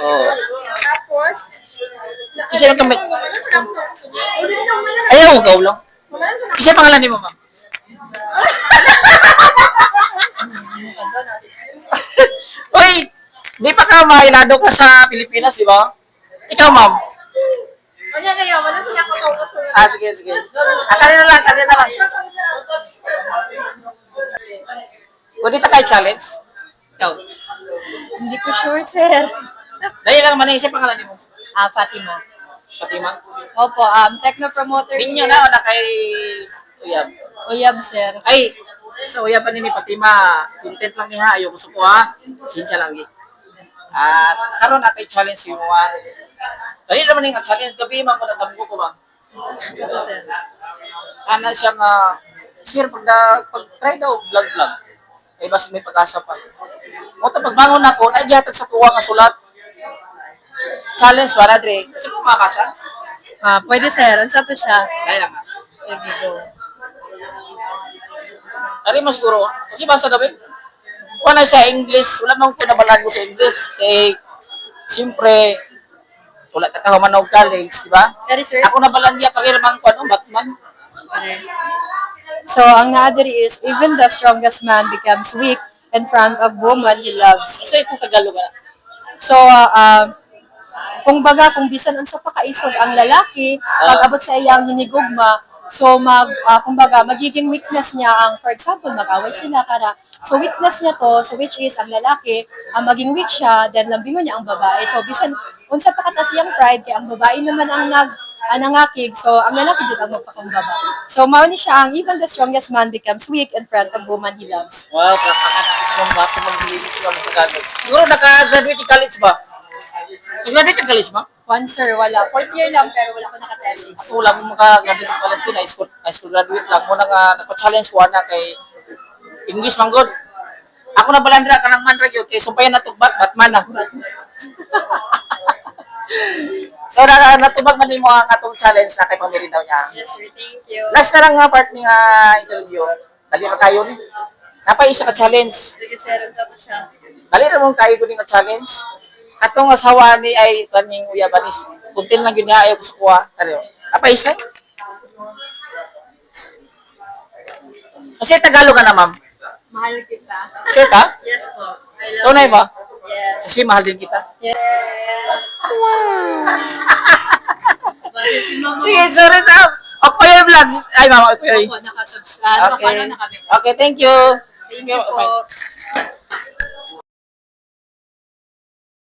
Oo. Tapos, Isa lang kami. Ayaw, ikaw lang. Isa pangalan ni mo, ma'am. Uy, di pa ka mailado ka sa Pilipinas, di ba? Ikaw, ma'am. Ano ngayon? Wala siya ko focus Ah, sige, sige. Kanina lang, kanina lang. Pwede ta kay challenge? Ikaw. Hindi ko sure, sir. Dahil lang man isa pangalan ni mo. Fatima. Fatima. Opo, techno-promoter Binyo na wala kay Uyab. Uyab, sir. Ay, sa Uyab pa ni Fatima. Content lang niya, ayaw gusto ko ha. Sinsya lang gi. At karon natay challenge mo ha. Dahil naman yung challenge gabi man ko natanggo ko ba. Ito, sir. Ana siya nga sir pag try daw vlog. Ay basta may pag-asa pa. Mo ta pagbangon ako, nagyatag sa tuwa nga sulat. Challenge para dre. Kasi mo makasa. Pwede, sir. Ano sa to siya? Dahil lang. Sige, go. Ari mas siguro. Kasi basa daw wala sa English, wala mang ko nabalag sa English. Eh, siyempre, wala ka man og college, di ba? Pero, sir, Ako nabalang niya, career man ko, ano, Batman. so, ang naadiri is, even the strongest man becomes weak in front of woman he loves. Isa ito Tagalog na. So, kung baga, kung bisan unsa pa kaisog ang lalaki, pag abot sa iyang hinigugma, so kumbaga, magiging weakness niya ang, for example, mag-away sila para, so weakness niya to, so which is ang lalaki, ang maging weak siya, then lambingon niya ang babae. So, bisan, unsa pa katas iyang pride, kaya ang babae naman ang nangakig, so ang lalaki dito ang magpakumbaba. So, mao ni siya ang even the strongest man becomes weak in front of woman he loves. Wow, kakakatakis mo ba ito mag-release ko ng Tagalog. Siguro naka-graduate ng college ba? Nag-graduate ng college ba? One, sir, wala. Fourth year lang, pero wala ko nakatesis. Wala mo maka-graduate ng college ko na high school graduate lang. Muna nga, nagpa-challenge ko na kay English man good. Ako na balandra ka ng man ragyo, kay sumpayan na ito, Batman na. So, natubag man din mo ang atong challenge na kay Pamiri daw niya. Yes, sir, thank you. Last na lang nga part ng interview. Dali na kayo ni. Napaisa ka challenge. Sige, sir, sa to siya. Dali na mong kayo ko challenge. Katong asawa ni ay kaning uyabanis. Kuntin lang yun niya, ayaw ko sa kuha. Tariyo. Napaisa? Kasi Tagalog ka na, ma'am. Mahal kita. Sure ka? Yes po. I love Tunay you. ba? Yes. Kasi mahal din kita. Yes. Basta si Mama. Sige, sorry na. Ako yung vlog. Ay, mama, ako yung. Opo, nakasubscribe. Okay. Na kami. Okay, thank you. Thank you po.